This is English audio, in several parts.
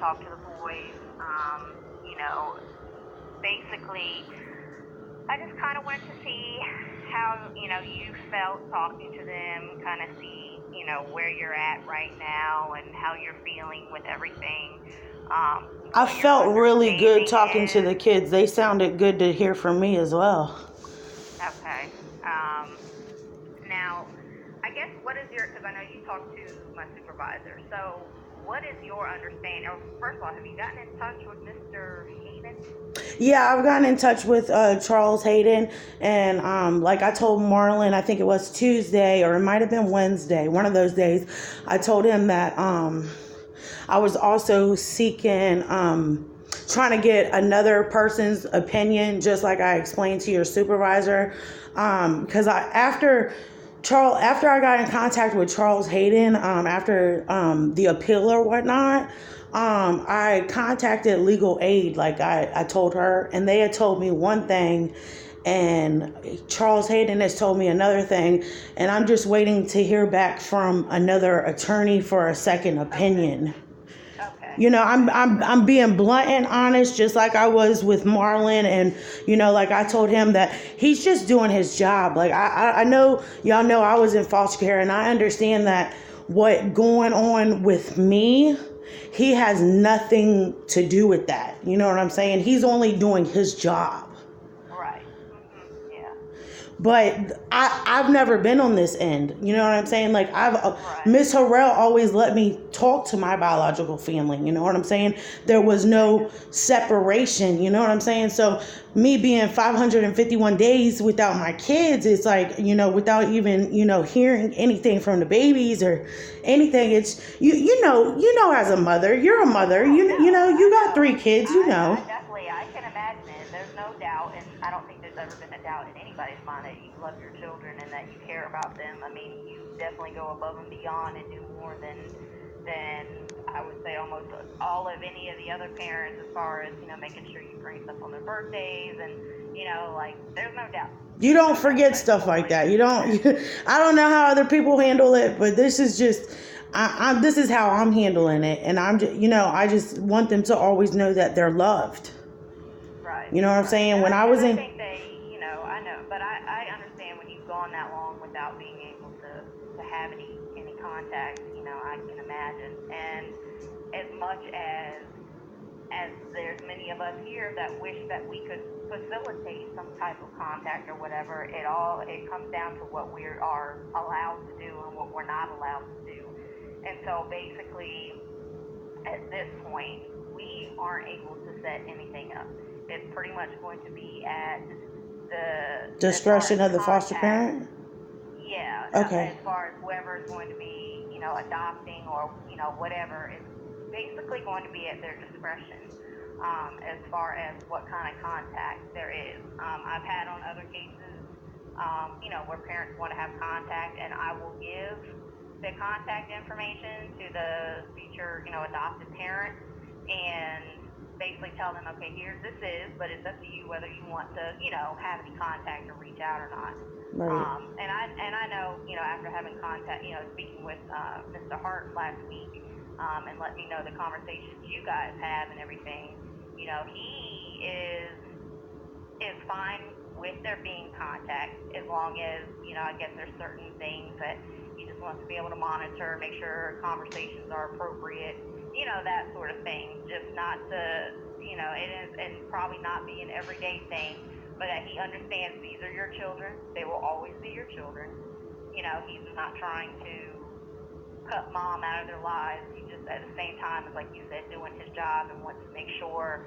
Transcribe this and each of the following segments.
talk to the boys. Basically, I just kind of wanted to see how, you felt talking to them, kind of see, where you're at right now and how you're feeling with everything. I What your felt really good talking to understanding the is. kids. They sounded good to hear from me as well. Okay. Now, I guess because I know you talked to my supervisor, so what is your understanding? Or first of all, have you gotten in touch with Mr. Hayden? Yeah, I've gotten in touch with Charles Hayden, and like I told Marlon, I think it was Tuesday or it might have been Wednesday, one of those days. I told him that I was also seeking, trying to get another person's opinion, just like I explained to your supervisor, because after I got in contact with Charles Hayden, after the appeal or whatnot, I contacted legal aid, like I told her, and they had told me one thing, and Charles Hayden has told me another thing, and I'm just waiting to hear back from another attorney for a second opinion. Okay. I'm being blunt and honest, just like I was with Marlon, and like I told him that he's just doing his job. Like I know y'all know I was in foster care, and I understand that what going on with me, he has nothing to do with that. You know what I'm saying? He's only doing his job. Right. Yeah. But I've never been on this end. You know what I'm saying? Like Right. Miss Harrell always let me talk to my biological family. You know what I'm saying? There was no separation. You know what I'm saying? So me being 551 days without my kids, it's like, without even, hearing anything from the babies or anything. It's as a mother, you're a mother. You got 3 kids. I definitely, I can imagine it. There's no doubt, and I don't think there's ever been a doubt in anybody's mind that you love your children and that you care about them. I mean, you definitely go above and beyond and do more than I would say almost all of any of the other parents, as far as making sure you bring stuff on their birthdays, and like, there's no doubt. You don't forget stuff like that. You don't. I don't know how other people handle it, but this is just. This is how I'm handling it, and I'm just, I just want them to always know that they're loved. Right. You know what I'm saying? When I was I in, think I know, but I understand when you've gone that long without being able to have any contact. I can imagine, and as much as there's many of us here that wish that we could facilitate some type of contact or whatever, it comes down to what we are allowed to do and what we're not allowed to do. And so basically, at this point, we aren't able to set anything up. It's pretty much going to be at the discretion of the foster parent. Yeah. Okay. As far as whoever is going to be, adopting or whatever, it's basically going to be at their discretion. As far as what kind of contact there is, I've had on other cases, where parents want to have contact, and I will give the contact information to the future, adopted parent, and basically tell them, okay, this is, but it's up to you whether you want to, have any contact or reach out or not. Right. And I know, after having contact, speaking with Mr. Hart last week, and let me know the conversations you guys have and everything, he is fine with there being contact, as long as, I guess there's certain things that he just wants to be able to monitor, make sure conversations are appropriate, that sort of thing. Just not to, it is, and probably not be an everyday thing, but that he understands these are your children. They will always be your children. He's not trying to cut mom out of their lives. He just, at the same time, is, like you said, doing his job and wants to make sure,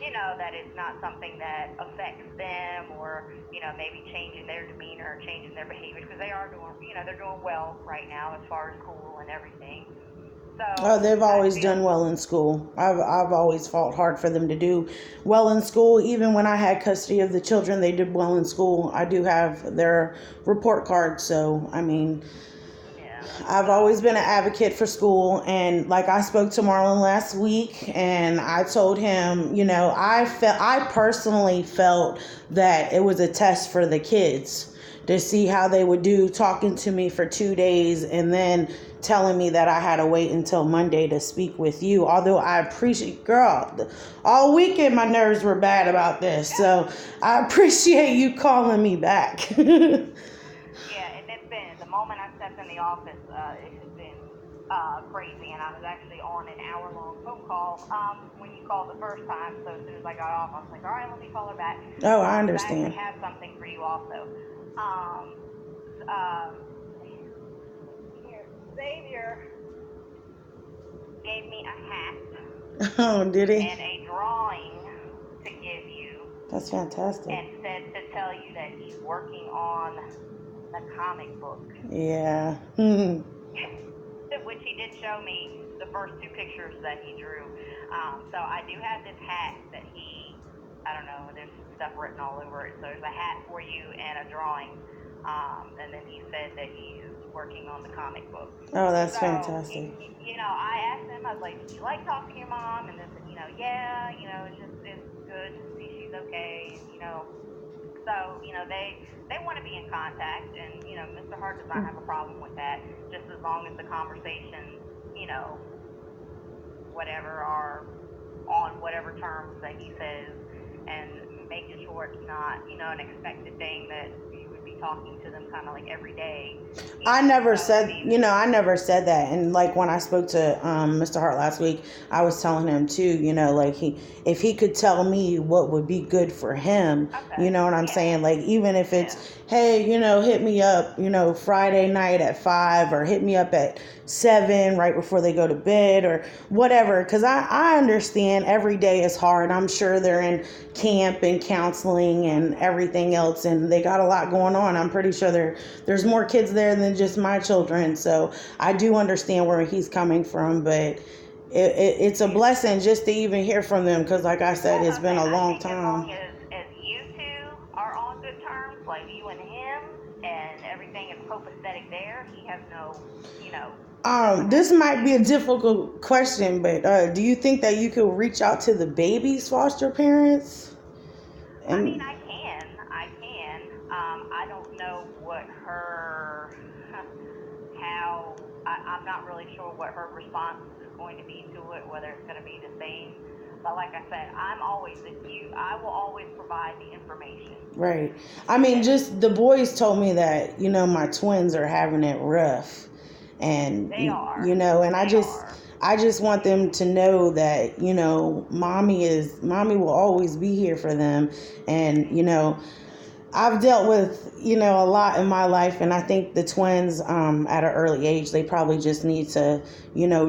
that it's not something that affects them, or, maybe changing their demeanor or changing their behavior, because they are doing, they're doing well right now as far as school and everything. So They've always done well in school. I've always fought hard for them to do well in school. Even when I had custody of the children, they did well in school. I do have their report card, so I mean, I've always been an advocate for school. And like, I spoke to Marlon last week, and I told him, I personally felt that it was a test for the kids. to see how they would do talking to me for 2 days and then telling me that I had to wait until Monday to speak with you. Although I appreciate, girl, all weekend my nerves were bad about this. So I appreciate you calling me back. Yeah, and it's been, the moment I stepped in the office, it has been crazy. And I was actually on an hour-long phone call when you called the first time. So as soon as I got off, I was like, all right, let me call her back. Oh, I I understand. actually have something for you also. Um, uh, Here, Xavier gave me a hat Oh, did he? and a drawing to give you, That's fantastic. and said to tell you that he's working on the comic book. Yeah. Which he did show me the first two pictures that he drew. So I do have this hat that he, I don't know, there's stuff written all over it. So there's a hat for you and a drawing. And then he said that he's working on the comic book. Oh, that's So, fantastic. I asked him, I was like, did you like talking to your mom? And they said, yeah, it's good to see she's okay, So, they want to be in contact, and, Mr. Hart does not have a problem with that, just as long as the conversations, whatever are on whatever terms that he says, and making sure it's not, an expected thing that you would be talking to them kind of like every day. I never said that. And like when I spoke to Mr. Hart last week, I was telling him too, like if he could tell me what would be good for him, Okay. you know what I'm saying? Like even if it's, hey, hit me up, Friday night at 5, or hit me up at 7 right before they go to bed or whatever. Because I understand every day is hard. I'm sure they're in camp and counseling and everything else, and they got a lot going on. I'm pretty sure there's more kids there than just my children. So I do understand where he's coming from, but it's a blessing just to even hear from them, because like I said, it's been a long time. As long as you two are on good terms, like you and him, and everything is copacetic there, he has no, this might be a difficult question, but do you think that you could reach out to the baby's foster parents? I mean, I can. I don't know what I'm not really sure what her response is going to be to it, whether it's going to be the same. But like I said, I'm always with you. I will always provide the information. Right. I mean, just the boys told me that, my twins are having it rough. And, they are. And I just want them to know that, mommy will always be here for them. And, I've dealt with, a lot in my life, and I think the twins, at an early age, they probably just need to,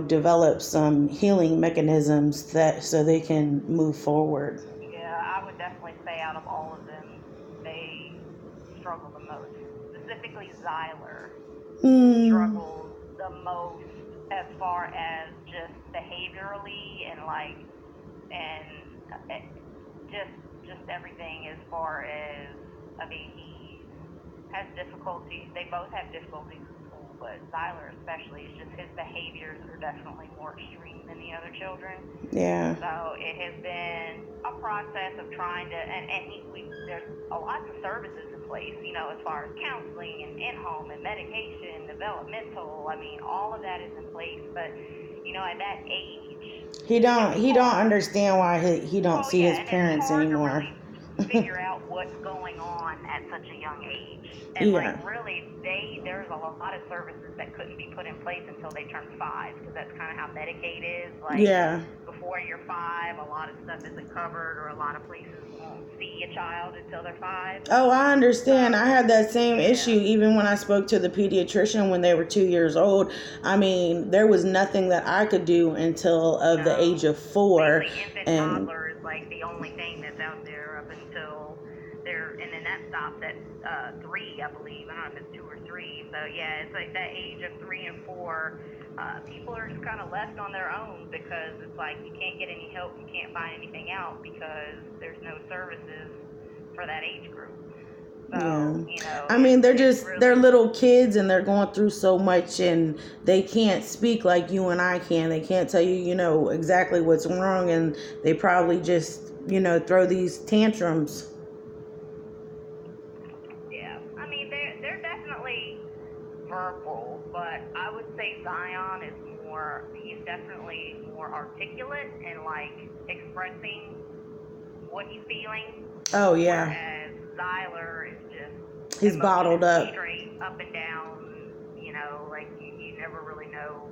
develop some healing mechanisms so they can move forward. Yeah, I would definitely say out of all of them, they struggle the most. Specifically, Zyler struggles the most as far as just behaviorally and just everything as far as, he has difficulties. They both have difficulties in school, but Zyler especially, is just his behaviors are definitely more extreme than the other children. Yeah. So it has been a process of trying to, and there's a lot of services in place, as far as counseling and in-home and medication, developmental. I mean, all of that is in place, but at that age, he don't understand why he don't see his parents anymore. To really figure out what's going on at such a young age, and really, there's a lot of services that couldn't be put in place until they turn 5, because that's kind of how Medicaid is. Before you're 5, a lot of stuff isn't covered, or a lot of places won't see a child until they're 5. Oh, I understand. I had that same issue even when I spoke to the pediatrician when they were 2 years old. I mean, there was nothing that I could do until the age of 4. Infant toddler is like the only thing that's out there up until and then that stops at 3, I believe. I don't know if it's 2 or 3. So yeah, it's like that age of 3 and 4. People are just kind of left on their own, because it's like you can't get any help, you can't find anything out, because there's no services for that age group. So, I mean, they're little kids, and they're going through so much, and they can't speak like you and I can. They can't tell you, exactly what's wrong, and they probably just, throw these tantrums. Yeah, I mean, articulate and like expressing what he's feeling. Oh yeah. Whereas Zyler is just He's bottled up. straight up and down. You know, like you never really know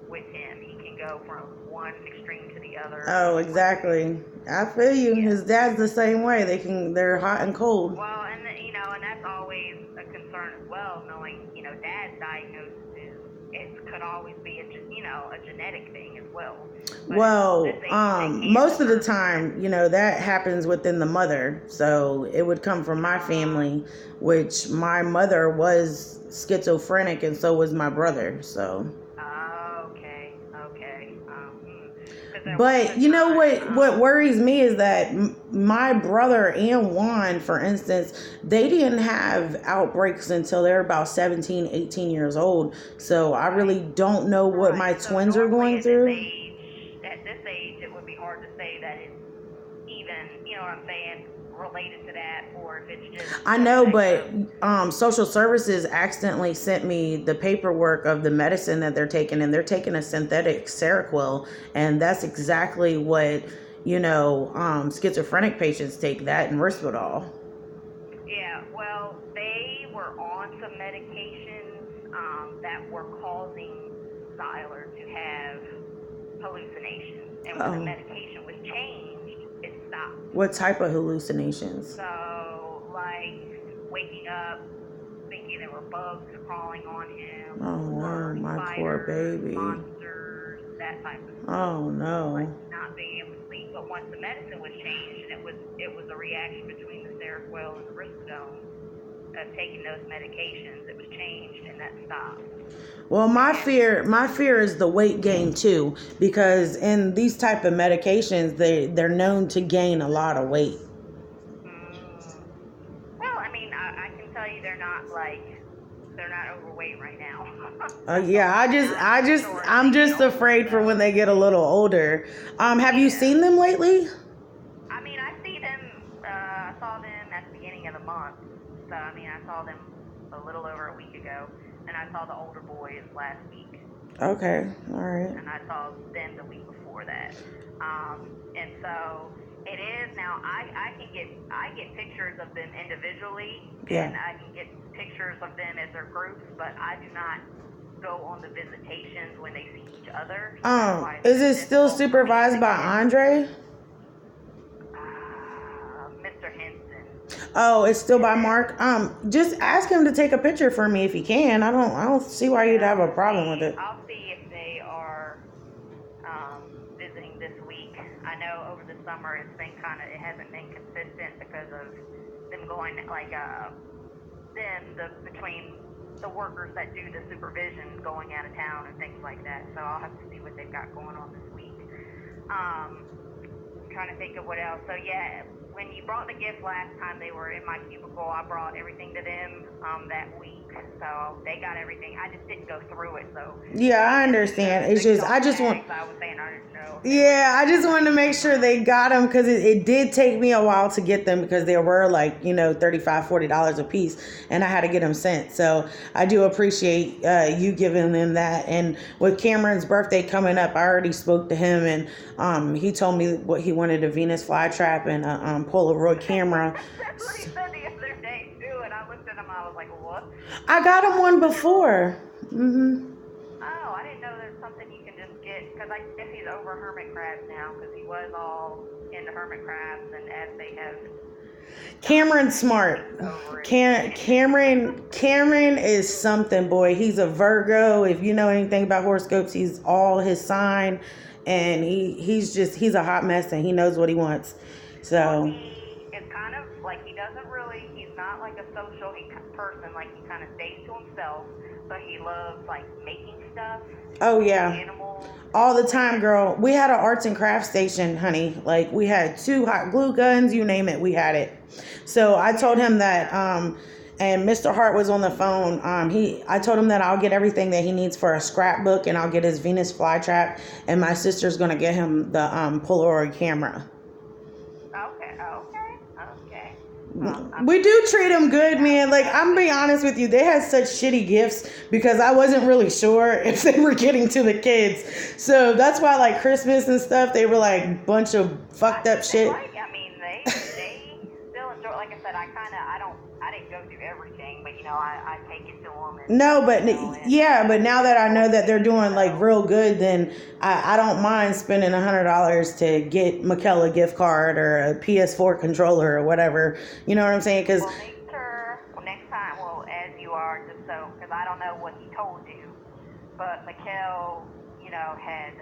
with him. He can go from one extreme to the other. Oh, exactly. I feel you. Yeah. His dad's the same way. They're hot and cold. Well, and and that's always a concern as well. Knowing, dad's diagnosis could always be a genetic thing as well. But Well, most of the time, that happens within the mother. So it would come from my family, which my mother was schizophrenic and so was my brother. So. But you know what worries me is that my brother and Juan, for instance, they didn't have outbreaks until they're about 17, 18 years old. So I really don't know what my twins are going through. At this age, it would be hard to say that it's even, you know what I'm saying, related to that, or if it's just... I know, but social services accidentally sent me the paperwork of the medicine that they're taking, and they're taking a synthetic Seroquel, and that's exactly what, schizophrenic patients take, that and Risperdal. Yeah, well, they were on some medications that were causing Zyler to have hallucinations, and when the medication was changed, it stopped. What type of hallucinations? So, like, waking up, thinking there were bugs crawling on him. Oh, no, my spiders, poor baby. Monsters, that type of stuff. Oh, no. Like, not being able to sleep. But once the medicine was changed, and it was a reaction between the Seroquel and the Risperidone, taking those medications, it was changed, and that stopped. Well, my fear is the weight gain too, because in these type of medications, they're known to gain a lot of weight. Well, I mean, I can tell you they're not overweight right now. Yeah, I'm just afraid for when they get a little older. Have you seen them lately? I mean, I see them. I saw them at the beginning of the month. So I mean, I saw them a little over a week ago. And I saw the older boys last week. Okay, all right. And I saw them the week before that. And so it is now. I get pictures of them individually, and I can get pictures of them as their groups, but I do not go on the visitations when they see each other. Is it still supervised by Andre? Mr. Henson. Oh, it's still by Mark. Just ask him to take a picture for me if he can. I don't see why you'd have a problem with it. I'll see if they are visiting this week. I know over the summer it hasn't been consistent because of them going between the workers that do the supervision going out of town and things like that. So I'll have to see what they've got going on this week. I'm trying to think of what else. So yeah. When you brought the gift last time they were in my cubicle, I brought everything to them that week. So they got everything. I just didn't go through it. So yeah, I understand. It's just I just want. I was saying I didn't know. Yeah, I just wanted to make sure they got them because it did take me a while to get them because they were like $35, $40 a piece, and I had to get them sent. So I do appreciate you giving them that. And with Cameron's birthday coming up, I already spoke to him, and he told me what he wanted: a Venus flytrap and a Polaroid camera. That's what he said the other day too, and I looked at him. I was like, "What?" I got him one before. Mhm. Oh, I didn't know there's something you can just get because I guess he's over hermit crabs now because he was all into hermit crabs, and as they have. Cameron's smart. Cameron is something, boy. He's a Virgo. If you know anything about horoscopes, he's all his sign, and he's a hot mess, and he knows what he wants. So. It's kind of like he's not like a social person, like he kind of stays to himself, but he loves like making stuff. Oh yeah. Animals. All the time, girl. We had an arts and crafts station, honey. Like we had 2 hot glue guns, you name it, we had it. So I told him that, and Mr. Hart was on the phone. I told him that I'll get everything that he needs for a scrapbook, and I'll get his Venus flytrap, and my sister's gonna get him the Polaroid camera. Okay. We do treat them good, man. Like, I'm being honest with you, they had such shitty gifts because I wasn't really sure if they were getting to the kids. So that's why, like, Christmas and stuff, they were like bunch of fucked up shit. Right? I mean, they still enjoy. Like I said, I didn't go through everything, but I take it to them. And, No, but but now that I know that they're doing like real good, then I don't mind spending $100 to get Mikkel a gift card or a PS4 controller or whatever. You know what I'm saying? Because make sure next time, as you are, just so, because I don't know what he told you, but Mikkel, had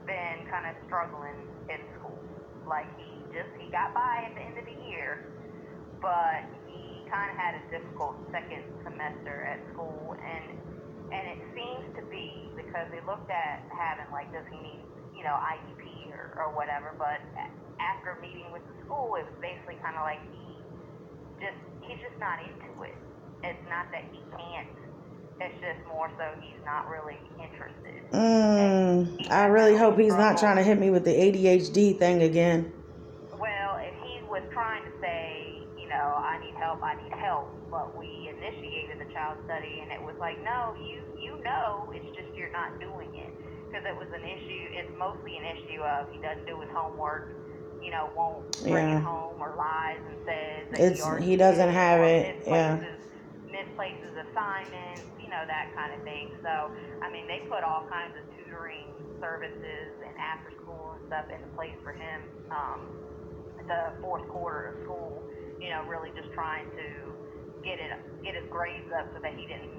been kind of struggling in school. Like he got by at the end of the year, but he kind of had a difficult second semester at school, and it seems to be because they looked at having, like, does he need IEP or whatever, but after meeting with the school, it was basically kind of like he's just not into it. It's not that he can't, it's just more so he's not really interested. I really hope he's not trying to hit me with the ADHD thing again. Well, if he was trying to say, I need help, but we initiated the child study, and it was like, no, it's just you're not doing it. Because it was an issue, it's mostly an issue of he doesn't do his homework, won't bring it home, or lies and says that he doesn't have it, misplaces assignments, that kind of thing. So, I mean, they put all kinds of tutoring services and after school and stuff into place for him the fourth quarter of school, really just trying to get his grades up so that he didn't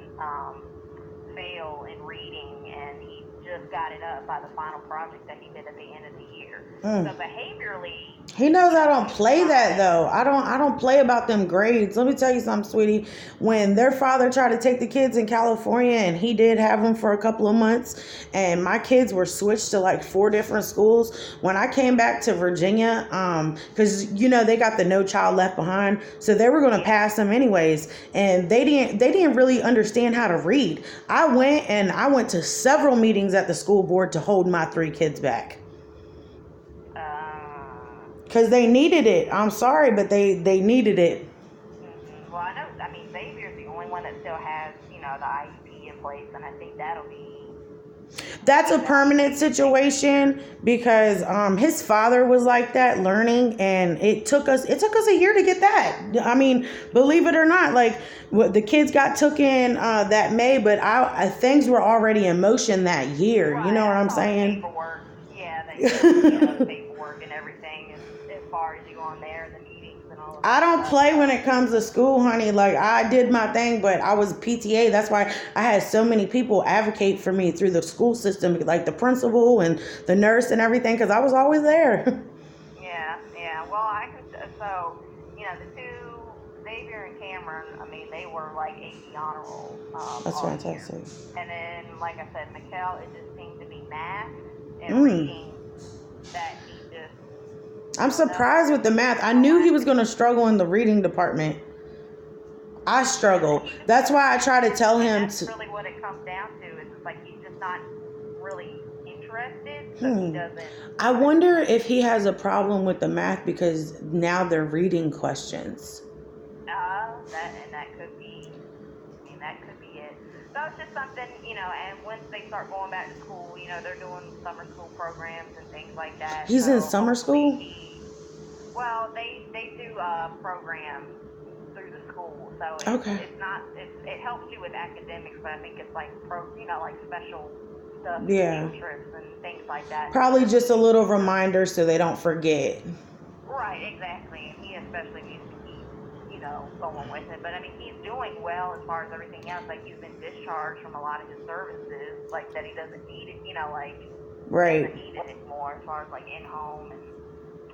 fail in reading, and he just got it up by the final project that he did at the end of the year. So behaviorally, he knows I don't play that though. I don't play about them grades. Let me tell you something, sweetie. When their father tried to take the kids in California, and he did have them for a couple of months, and my kids were switched to like 4 different schools. When I came back to Virginia, because they got the No Child Left Behind, so they were going to pass them anyways, and they didn't really understand how to read. I went to several meetings at the school board to hold my 3 kids back. Because they needed it. I'm sorry, but they needed it. Well, I know, Xavier's the only one that still has, the IEP in place, and I think that'll be... That's a permanent situation because his father was like that, learning, and it took us a year to get that. I mean, believe it or not, like the kids got took in that May, but things were already in motion that year. Right. You know what I'm saying? Paperwork. Yeah, the paperwork and everything as far as you on there, the meetings and all of that. I don't play when it comes to school, honey. Like, I did my thing, but I was PTA. That's why I had so many people advocate for me through the school system, like the principal and the nurse and everything, because I was always there. Yeah. Well, so, the 2, Xavier and Cameron, they were like 80 honor roll. That's fantastic. And then, like I said, Mikkel, it just seemed to be math and reading that he just... I'm surprised with the math. I knew he was going to struggle in the reading department. I struggle. That's why I try to tell him That's really what it comes down to. Is it's like he's just not really interested, so he doesn't... I wonder if he has a problem with the math because now they're reading questions. That could be... that could be it. So it's just something, and once they start going back to school, they're doing summer school programs and things like that. He's in summer school? Well, they do programs through the school, so it's not, it helps you with academics, but I think it's like like special stuff, field trips and things like that. Probably just a little reminder so they don't forget. Right, exactly. And he especially needs to keep, going with it. But he's doing well as far as everything else. Like, he's been discharged from a lot of his services, like that he doesn't need it, right. Doesn't need it anymore as far as like in-home and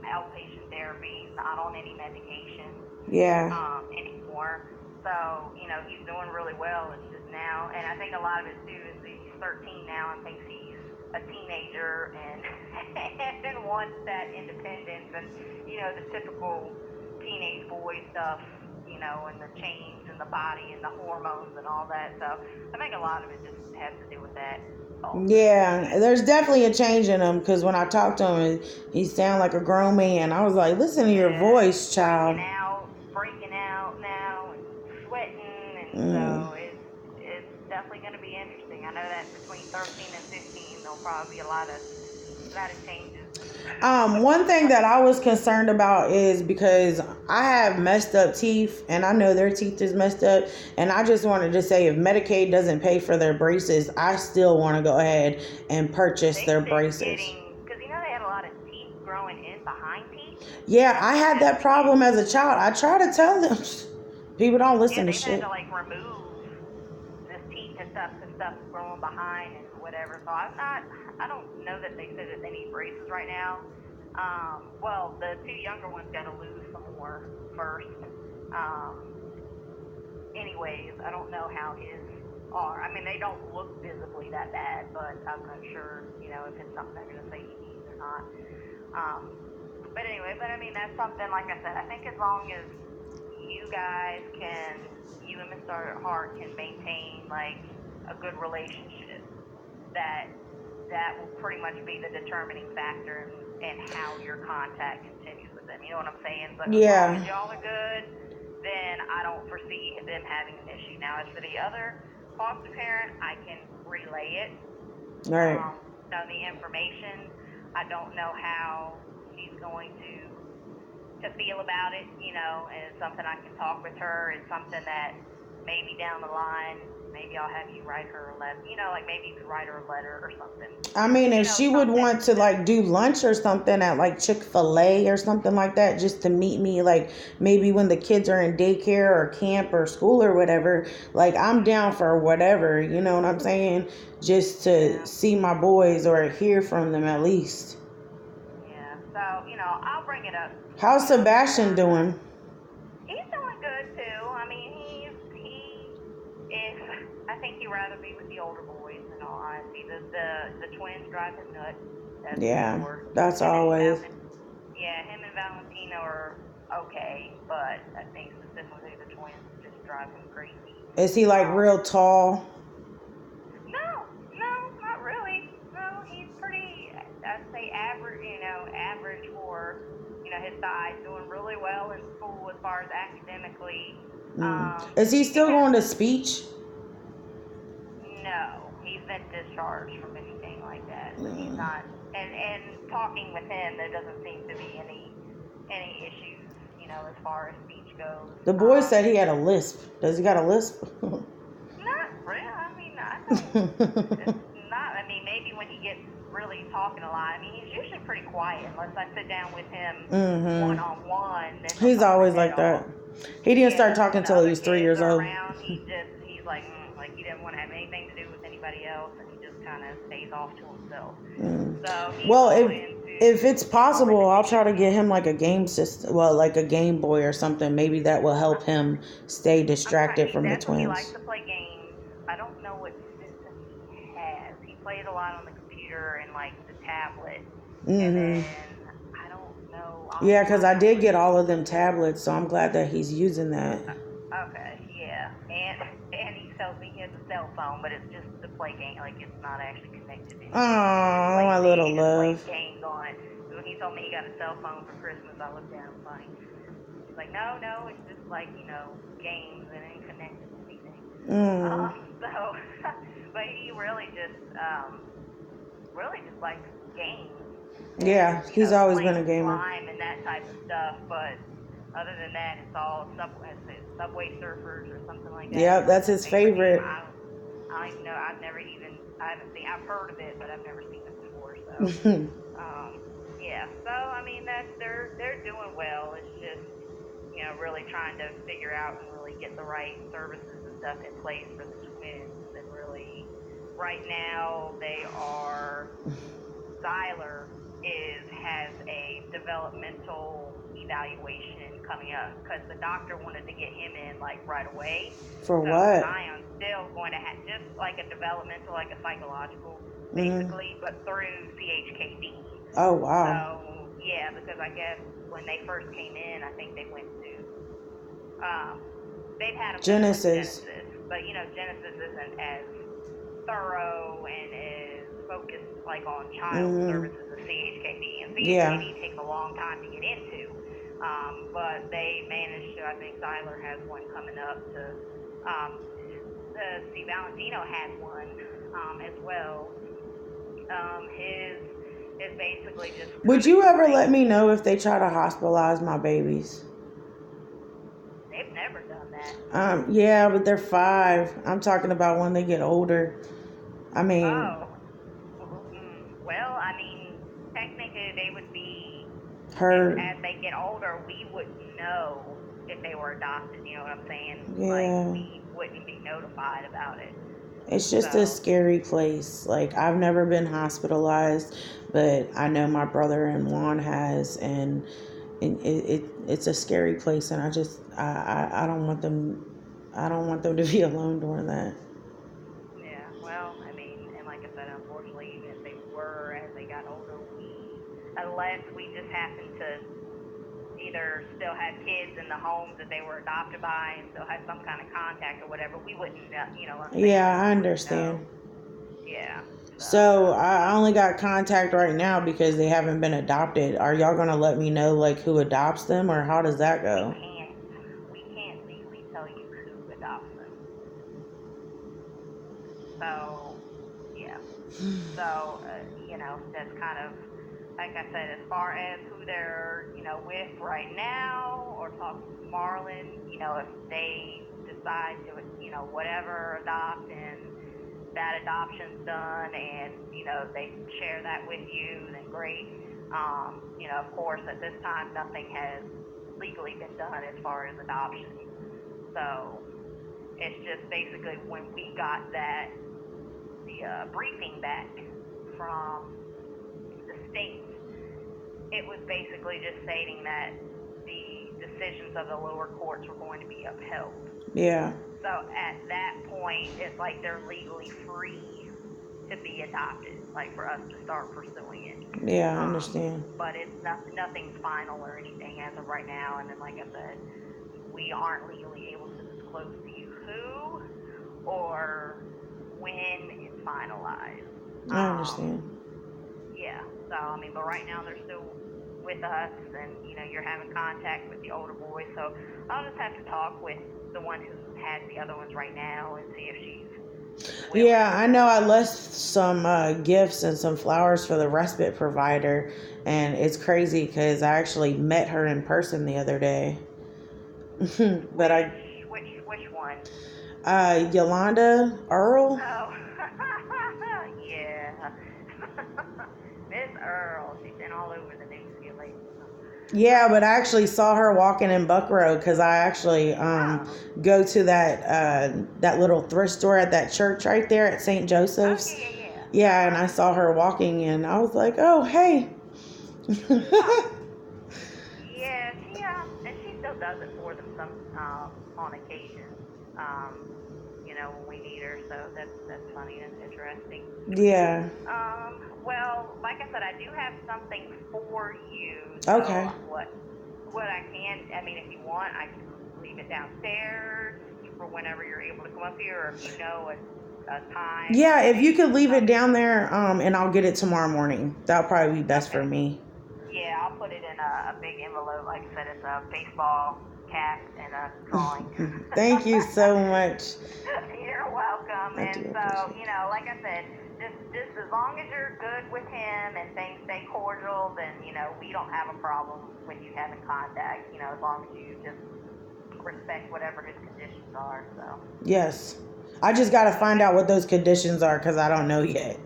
outpatient therapy, not on any medication anymore. So, he's doing really well. It's just now, and I think a lot of it too is that he's 13 now and thinks he's a teenager and wants that independence and, the typical teenage boy stuff, and the change in the body and the hormones and all that. So I think a lot of it just has to do with that. Yeah, there's definitely a change in him because when I talked to him, he sounded like a grown man. I was like, listen to your voice, child. Now, So it's definitely going to be interesting. I know that between 13 and 15, there'll probably be a lot of changes. One thing that I was concerned about is because I have messed up teeth and I know their teeth is messed up. And I just wanted to say if Medicaid doesn't pay for their braces, I still want to go ahead and purchase their braces. Because they had a lot of teeth growing in behind teeth. Yeah, I had that problem as a child. I try to tell them. People don't listen to they've shit. had to remove this teeth and stuff growing behind and whatever. So I don't know that they said that they need braces right now. Well, the two younger ones got to lose some more first. Anyways, I don't know how his are. I mean, they don't look visibly that bad, but I'm not sure, if it's something they're going to say he needs or not. But anyway, I mean, that's something, like I said, I think as long as you and Mr. Hart can maintain, a good relationship, that will pretty much be the determining factor in how your contact continues with them. You know what I'm saying? But Yeah. as long as y'all are good, then I don't foresee them having an issue. Now, as for the other foster parent, I can relay it. Right. Know the information. I don't know how she's going to feel about it, and it's something I can talk with her. It's something that maybe down the line, maybe I'll have you write her a letter, maybe you could write her a letter or something. I mean, if she would want to do lunch or something at Chick-fil-A or something like that, just to meet me, maybe when the kids are in daycare or camp or school or whatever, I'm down for whatever, you know what I'm saying? Just to see my boys or hear from them at least. Yeah, so, I'll bring it up. How's Sebastian doing? He's doing good too. I mean, I think he'd rather be with the older boys, in all honesty. The twins drive him nuts. That's always. Him and Valentino are okay, but I think specifically the twins just drive him crazy. Is he real tall? No, not really. No, he's pretty, I'd say average for, his size, doing really well in school as far as academically. Is he still going to speech? No, he's been discharged from anything like that. So he's not, and talking with him, there doesn't seem to be any issues, as far as speech goes. The boy said he had a lisp. Does he got a lisp? Not really. I mean, I don't. Maybe when he gets really talking a lot. I mean, he's usually pretty quiet unless I sit down with him one-on-one. He's always like that. He didn't start talking until he was 3 years old. He's like he didn't want to have anything to do with anybody else, and he just kind of stays off to himself. So if it's possible, I'll try to get him a game system, a Game Boy or something. Maybe that will help him stay distracted from the twins. He likes to play games. I don't know what system he has. He plays a lot on the computer and the tablet. And then I don't know. Yeah, because I did get all of them tablets, so I'm glad that he's using that. Okay, yeah, and he tells me he has a cell phone, but it's just to play game. It's not actually connected to anything. Oh, my little love. Games on. When he told me he got a cell phone for Christmas, I looked at him funny. He's like, no, it's just games and ain't connected to anything. But he really just likes games. Yeah, he's always been a gamer. Slime and that type of stuff, but other than that, it's all Subway Surfers or something like that. Yeah, that's his favorite. I don't even know. I've heard of it, but I've never seen it before. So, yeah. So I mean, they're doing well. It's just really trying to figure out and really get the right services and stuff in place for the twins. And really, right now they are. Skylar has a developmental evaluation coming up because the doctor wanted to get him in right away. For what? Zion's still going to have just a developmental, a psychological, basically, but through CHKD. Oh wow. So yeah, because I guess when they first came in, I think they went to they've had a Genesis, but Genesis isn't as thorough and as focused on child services as CHKD, and CHKD takes a long time to get into. But they managed to. I think Skylar has one coming up to Um, see, Valentino had one as well. His is basically just Would you ever let me know if they try to hospitalize my babies? They've never done that. Yeah, but they're 5. I'm talking about when they get older. I mean, Oh, well, I mean, technically they would be, her. as they get older, we wouldn't know if they were adopted, you know what I'm saying? Like, Yeah. we wouldn't be notified about it. It's just a So, scary place. Like, I've never been hospitalized, but I know my brother and Juan has, and it's a scary place, and I don't want them. I don't want them to be alone during that. yeah, well, I mean, and like I said, unfortunately, even if they were, as they got older, unless we just happened to either still have kids in the homes that they were adopted by and still had some kind of contact or whatever, we wouldn't know, you know what I'm saying? Yeah, I We wouldn't know. understand. Yeah, so. So I only got contact right now because they haven't been adopted. Are y'all gonna let me know like who adopts them, or how does that We go? can't, we can't legally tell you who adopts them. So, yeah. So, that's kind of, like I said, as far as who they're, with right now or talking to Marlon, if they decide to, whatever, adopt and that adoption's done and, they share that with you, then great. Of course, at this time, nothing has legally been done as far as adoption. So it's just basically when we got the briefing back from the state, it was basically just stating that the decisions of the lower courts were going to be upheld. Yeah. So at that point, it's like they're legally free to be adopted, like for us to start pursuing it. Yeah, I understand. But it's nothing's final or anything as of right now. And then, like I said, we aren't legally able to disclose to you who or when it's finalized. I understand. Yeah. So I mean, but right now they're still with us, and you're having contact with the older boy. So I'll just have to talk with the one who has the other ones right now and see if she's willing. Yeah, I know I left some gifts and some flowers for the respite provider, and it's crazy because I actually met her in person the other day. But which one? Yolanda Earl. Oh, yeah. Miss Earl, she's been all over the news here lately. Yeah, but I actually saw her walking in Buck Road because I actually go to that little thrift store at that church right there at St. Joseph's. Oh, yeah. Yeah, and I saw her walking, and I was like, "Oh, hey." Yeah, and she still does it for them some on occasion. When we need her, so that's funny. That's interesting. Yeah. Well, like I said, I do have something for you. So Okay. What I can, I mean, if you want, I can leave it downstairs for whenever you're able to come up here, or if you know a time. Yeah, if you could leave it down there, and I'll get it tomorrow morning. That'll probably be best for me. Yeah, I'll put it in a big envelope. Like I said, it's a baseball cap and a drawing. Thank you so much. You're welcome. I And do so, appreciate like I said, just as long as you're good with him and things stay cordial, then, we don't have a problem with you having contact, as long as you just respect whatever his conditions are, so. Yes. I just got to find out what those conditions are because I don't know yet.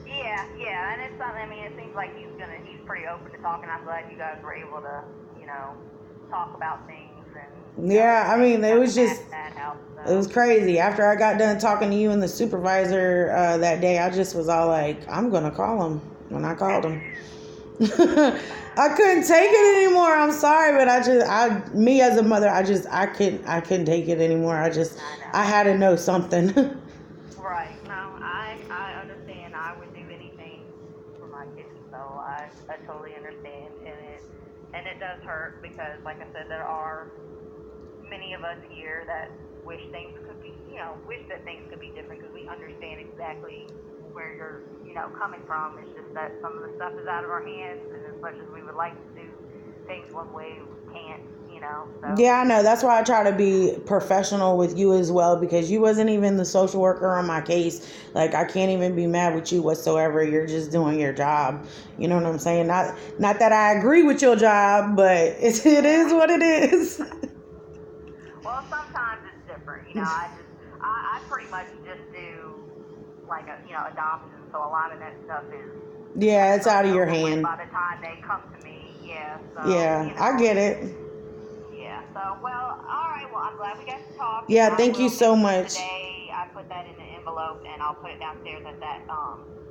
Yeah, and it's something, I mean, it seems like he's pretty open to talking. I'm glad you guys were able to, talk about things. And yeah, I mean, it was just, that helps, so. it was crazy. After I got done talking to you and the supervisor that day, I just was all like, I'm going to call him when I called him. I couldn't take it anymore. I'm sorry, but me as a mother, I couldn't take it anymore. I had to know something. Right. No, I understand. I would do anything for my kids, so I totally understand, and it does hurt because, like I said, there are many of us here that wish things could be, wish that things could be different because we understand exactly where you're, coming from. It's just that some of the stuff is out of our hands, and as much as we would like to do things one way, we can't, So. Yeah, I know. That's why I try to be professional with you as well, because you wasn't even the social worker on my case. Like, I can't even be mad with you whatsoever. You're just doing your job. You know what I'm saying? Not that I agree with your job, but it is what it is. Well, sometimes it's different. I pretty much just do like adoption. So a lot of that stuff is Yeah, it's out of your over with hand. by the time they come to me. Yeah. So. Yeah, I get it. Yeah. So well, all right. Well, I'm glad we got to talk. Yeah, thank you so much. Today, I put that in the envelope and I'll put it downstairs at that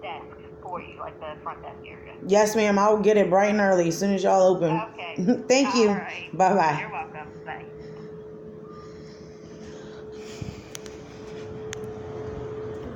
desk for you, like the front desk area. Yes, ma'am. I'll get it bright and early as soon as y'all open. Okay. Thank you. All right. Bye-bye. You're welcome.